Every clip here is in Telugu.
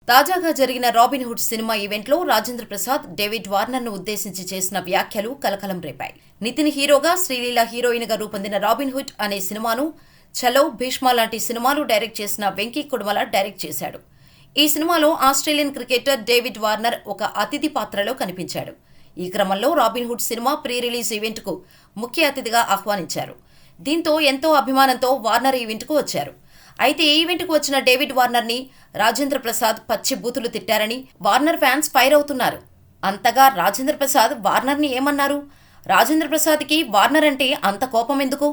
తాజాగా జరిగిన రాబిన్హుడ్ సినిమా ఈవెంట్లో రాజేంద్ర ప్రసాద్, డేవిడ్ వార్నర్ను ఉద్దేశించి చేసిన వ్యాఖ్యలు కలకలం రేపాయి. నితిన్ హీరోగా, శ్రీలీల హీరోయిన్గా రూపొందిన రాబిన్హుడ్ అనే సినిమాను చలో, భీష్మ లాంటి సినిమాలు డైరెక్ట్ చేసిన వెంకీ కుడుమల డైరెక్ట్ చేశాడు. ఈ సినిమాలో ఆస్ట్రేలియన్ క్రికెటర్ డేవిడ్ వార్నర్ ఒక అతిథి పాత్రలో కనిపించాడు. ఈ క్రమంలో రాబిన్హుడ్ సినిమా ప్రీ రిలీజ్ ఈవెంట్కు ముఖ్య అతిథిగా ఆహ్వానించారు. దీంతో ఎంతో అభిమానంతో వార్నర్ ఈవెంట్కు వచ్చారు. అయితే ఈ ఈవెంట్కు వచ్చిన డేవిడ్ వార్నర్ని రాజేంద్ర ప్రసాద్ పచ్చి బూతులు తిట్టారని వార్నర్ ఫ్యాన్స్ ఫైర్ అవుతున్నారు. అంతగా రాజేంద్ర ప్రసాద్ వార్నర్ని ఏమన్నారు? రాజేంద్ర ప్రసాద్కి వార్నర్ అంటే అంత కోపం ఎందుకు?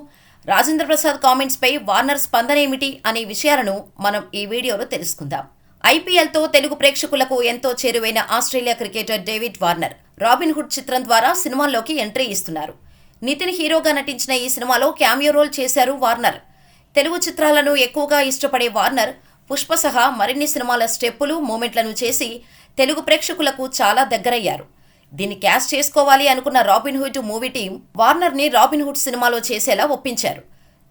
రాజేంద్ర ప్రసాద్ కామెంట్స్పై వార్నర్ స్పందన ఏమిటి అనే విషయాలను మనం ఈ వీడియోలో తెలుసుకుందాం. ఐపీఎల్తో తెలుగు ప్రేక్షకులకు ఎంతో చేరువైన Australia cricketer David Warner Robinhood చిత్రం ద్వారా సినిమాల్లోకి ఎంట్రీ ఇస్తున్నారు. నితిన్ హీరోగా నటించిన ఈ సినిమాలో క్యామియో రోల్ చేశారు వార్నర్. తెలుగు చిత్రాలను ఎక్కువగా ఇష్టపడే వార్నర్ పుష్ప సహా మరిన్ని సినిమాల స్టెప్పులు, మూమెంట్లను చేసి తెలుగు ప్రేక్షకులకు చాలా దగ్గరయ్యారు. దీన్ని క్యాష్ చేసుకోవాలి అనుకున్న రాబిన్హుడ్ మూవీ టీం వార్నర్ని రాబిన్హుడ్ సినిమాలో చేసేలా ఒప్పించారు.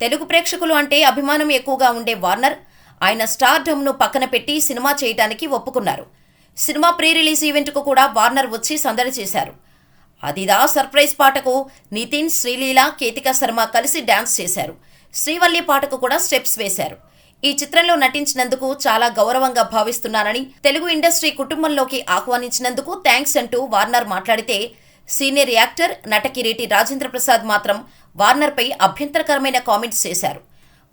తెలుగు ప్రేక్షకులు అంటే అభిమానం ఎక్కువగా ఉండే వార్నర్ ఆయన స్టార్డమ్ను పక్కన పెట్టి సినిమా చేయడానికి ఒప్పుకున్నారు. సినిమా ప్రీ రిలీజ్ ఈవెంట్కు కూడా వార్నర్ వచ్చి సందడి చేశారు. అదిదా సర్ప్రైజ్ పాటకు నితిన్, శ్రీలీల, కేతిక శర్మ కలిసి డాన్స్ చేశారు. శ్రీవల్లి పాటకు కూడా స్టెప్స్ వేశారు. ఈ చిత్రంలో నటించినందుకు చాలా గౌరవంగా భావిస్తున్నానని, తెలుగు ఇండస్ట్రీ కుటుంబంలోకి ఆహ్వానించినందుకు థ్యాంక్స్ అంటూ వార్నర్ మాట్లాడితే, సీనియర్ యాక్టర్, నటకిరీటి రాజేంద్ర ప్రసాద్ మాత్రం వార్నర్పై అభ్యంతరకరమైన కామెంట్స్ చేశారు.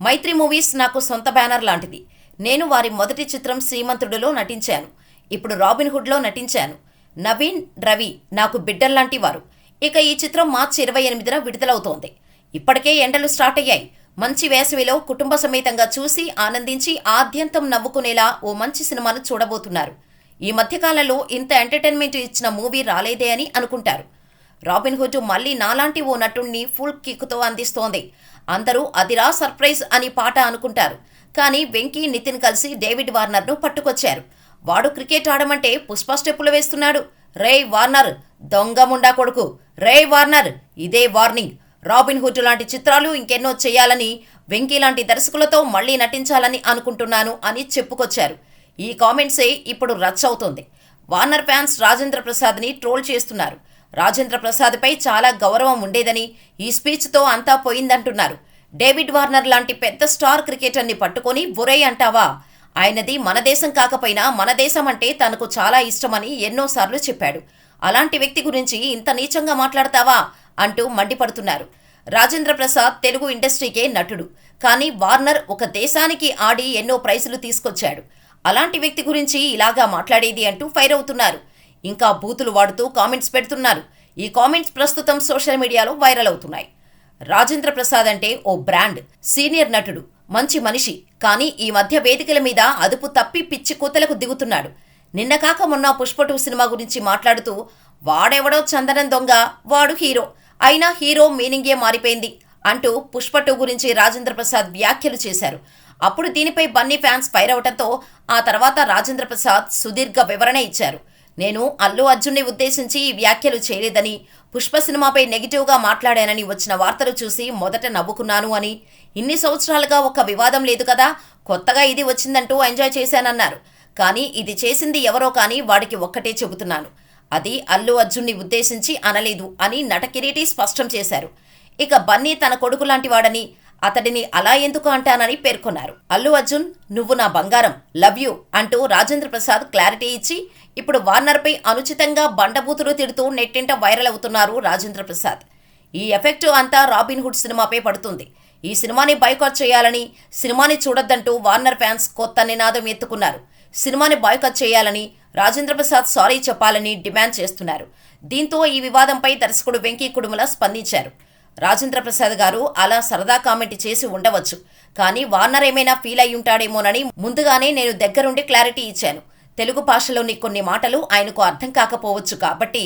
మైత్రి మూవీస్ నాకు సొంత బ్యానర్ లాంటిది. నేను వారి మొదటి చిత్రం శ్రీమంతుడిలో నటించాను. ఇప్పుడు రాబిన్హుడ్లో నటించాను. నవీన్, రవి నాకు బిడ్డల్లాంటి వారు. ఇక ఈ చిత్రం మార్చి 28న విడుదలవుతోంది. ఇప్పటికే ఎండలు స్టార్ట్ అయ్యాయి. మంచి వేసవిలో కుటుంబ సమేతంగా చూసి ఆనందించి ఆద్యంతం నవ్వుకునేలా ఓ మంచి సినిమాను చూడబోతున్నారు. ఈ మధ్యకాలంలో ఇంత ఎంటర్టైన్మెంట్ ఇచ్చిన మూవీ రాలేదే అని అనుకుంటారు. రాబిన్హుడ్ మళ్ళీ నాలాంటి ఓ నటుణ్ణి ఫుల్ కిక్తో అందిస్తోంది. అందరూ అదిరా సర్ప్రైజ్ అని పాట అనుకుంటారు. కానీ వెంకీ, నితిన్ కలిసి డేవిడ్ వార్నర్ను పట్టుకొచ్చారు. వాడు క్రికెట్ ఆడమంటే పుష్ప స్టెప్పులు వేస్తున్నాడు. రేయ్ వార్నర్, దొంగ ముండా కొడుకు! రేయ్ వార్నర్, ఇదే వార్నింగ్. రాబిన్హుడ్ లాంటి చిత్రాలు ఇంకెన్నో చేయాలని, వెంకీ లాంటి దర్శకులతో మళ్లీ నటించాలని అనుకుంటున్నాను అని చెప్పుకొచ్చారు. ఈ కామెంట్సే ఇప్పుడు రచ్చ అవుతోంది. వార్నర్ ఫ్యాన్స్ రాజేంద్ర ప్రసాద్ని ట్రోల్ చేస్తున్నారు. రాజేంద్ర ప్రసాద్పై చాలా గౌరవం ఉండేదని, ఈ స్పీచ్తో అంతా పోయిందంటున్నారు. డేవిడ్ వార్నర్ లాంటి పెద్ద స్టార్ క్రికెటర్ని పట్టుకొని బురై అంటావా? ఆయనది మన దేశం కాకపోయినా మన దేశం అంటే తనకు చాలా ఇష్టమని ఎన్నోసార్లు చెప్పాడు. అలాంటి వ్యక్తి గురించి ఇంత నీచంగా మాట్లాడతావా అంటూ మండిపడుతున్నారు. రాజేంద్ర ప్రసాద్ తెలుగు ఇండస్ట్రీకే నటుడు. కానీ వార్నర్ ఒక దేశానికి ఆడి ఎన్నో ప్రైజులు తీసుకొచ్చాడు. అలాంటి వ్యక్తి గురించి ఇలాగా మాట్లాడేది అంటూ ఫైర్ అవుతున్నారు. ఇంకా బూతులు వాడుతూ కామెంట్స్ పెడుతున్నారు. ఈ కామెంట్స్ ప్రస్తుతం సోషల్ మీడియాలో వైరల్ అవుతున్నాయి. రాజేంద్ర ప్రసాద్ అంటే ఓ బ్రాండ్, సీనియర్ నటుడు, మంచి మనిషి. కానీ ఈ మధ్య వేదికల మీద అదుపు తప్పి పిచ్చి కూతలకు దిగుతున్నాడు. నిన్న కాక మొన్న పుష్ప 2 సినిమా గురించి మాట్లాడుతూ వాడెవడో చందనం దొంగ, వాడు హీరో, అయినా హీరో మీనింగే మారిపోయింది అంటూ పుష్ప 2 గురించి రాజేంద్ర ప్రసాద్ వ్యాఖ్యలు చేశారు. అప్పుడు దీనిపై బన్నీ ఫ్యాన్స్ ఫైర్ అవడంతో ఆ తర్వాత రాజేంద్ర ప్రసాద్ సుదీర్ఘ వివరణ ఇచ్చారు. నేను అల్లు అర్జున్ని ఉద్దేశించి ఈ వ్యాఖ్యలు చేయలేదని, పుష్ప సినిమాపై నెగిటివ్గా మాట్లాడానని వచ్చిన వార్తలు చూసి మొదట నవ్వుకున్నాను అని, ఇన్ని సంవత్సరాలుగా ఒక వివాదం లేదు కదా, కొత్తగా ఇది వచ్చిందంటూ ఎంజాయ్ చేశానన్నారు. కానీ ఇది చేసింది ఎవరో కానీ వాడికి ఒక్కటే చెబుతున్నాను, అది అల్లు అర్జున్ని ఉద్దేశించి అనలేదు అని నటకిరీటి స్పష్టం చేశారు. ఇక బన్నీ తన కొడుకు లాంటి వాడని, అతడిని అలా ఎందుకు అంటానని పేర్కొన్నారు. అల్లు అర్జున్, నువ్వు నా బంగారం, లవ్ యూ అంటూ రాజేంద్ర ప్రసాద్ క్లారిటీ ఇచ్చి ఇప్పుడు వార్నర్పై అనుచితంగా బండబూతులు తిడుతూ నెట్టింట వైరల్ అవుతున్నారు రాజేంద్ర ప్రసాద్. ఈ ఎఫెక్ట్ అంతా రాబిన్హుడ్ సినిమాపై పడుతుంది. ఈ సినిమాని బాయ్కాట్ చేయాలని, సినిమాని చూడొద్దంటూ వార్నర్ ఫ్యాన్స్ కొత్త నినాదం ఎత్తుకున్నారు. సినిమాని బాయ్కాట్ చేయాలని, రాజేంద్ర ప్రసాద్ సారీ చెప్పాలని డిమాండ్ చేస్తున్నారు. దీంతో ఈ వివాదంపై దర్శకుడు వెంకీ కుడుమల స్పందించారు. రాజేంద్ర ప్రసాద్ గారు అలా సరదా కామెంట్ చేసి ఉండవచ్చు, కానీ వార్నర్ ఏమైనా ఫీల్ అయి ఉంటాడేమోనని ముందుగానే నేను దగ్గరుండి క్లారిటీ ఇచ్చాను. తెలుగు భాషలోని కొన్ని మాటలు ఆయనకు అర్థం కాకపోవచ్చు కాబట్టి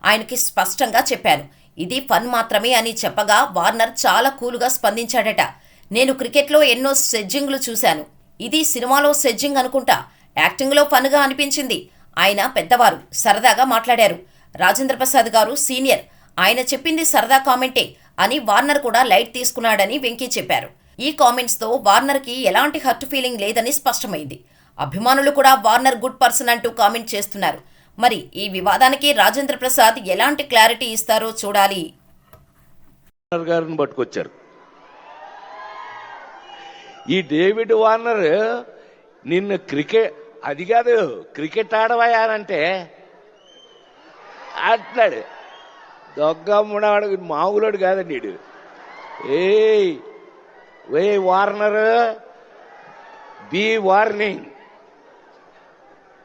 ఆయనకి స్పష్టంగా చెప్పాను. ఇది ఫన్ మాత్రమే అని చెప్పగా వార్నర్ చాలా కూల్గా స్పందించాడట. నేను క్రికెట్లో ఎన్నో సెడ్జింగ్లు చూశాను. ఇది సినిమాలో సెడ్జింగ్ అనుకుంటా. యాక్టింగ్లో ఫన్గా అనిపించింది. ఆయన పెద్దవారు, సరదాగా మాట్లాడారు. రాజేంద్ర ప్రసాద్ గారు సీనియర్, ఆయన చెప్పింది సరదా కామెంటే అని వార్నర్ కూడా లైట్ తీసుకున్నాడని వెంకీ చెప్పారు. ఈ కామెంట్స్తో వార్నర్కి ఎలాంటి హర్ట్ ఫీలింగ్ లేదని స్పష్టమైంది. అభిమానులు కూడా వార్నర్ గుడ్ పర్సన్ అంటూ కామెంట్ చేస్తున్నారు. మరి ఈ వివాదానికి రాజేంద్ర ప్రసాద్ ఎలాంటి క్లారిటీ ఇస్తారో చూడాలి. గారిని పట్టుకొచ్చారు. ఈ డేవిడ్ వార్నర్ నిన్న అది కాదు క్రికెట్ ఆడవయానంటే ఆట్లాడు దొగ్గమ్ముడాడు, మామూలుడు కాదండి వీడు. ఏ వార్నర్ బి వార్నింగ్.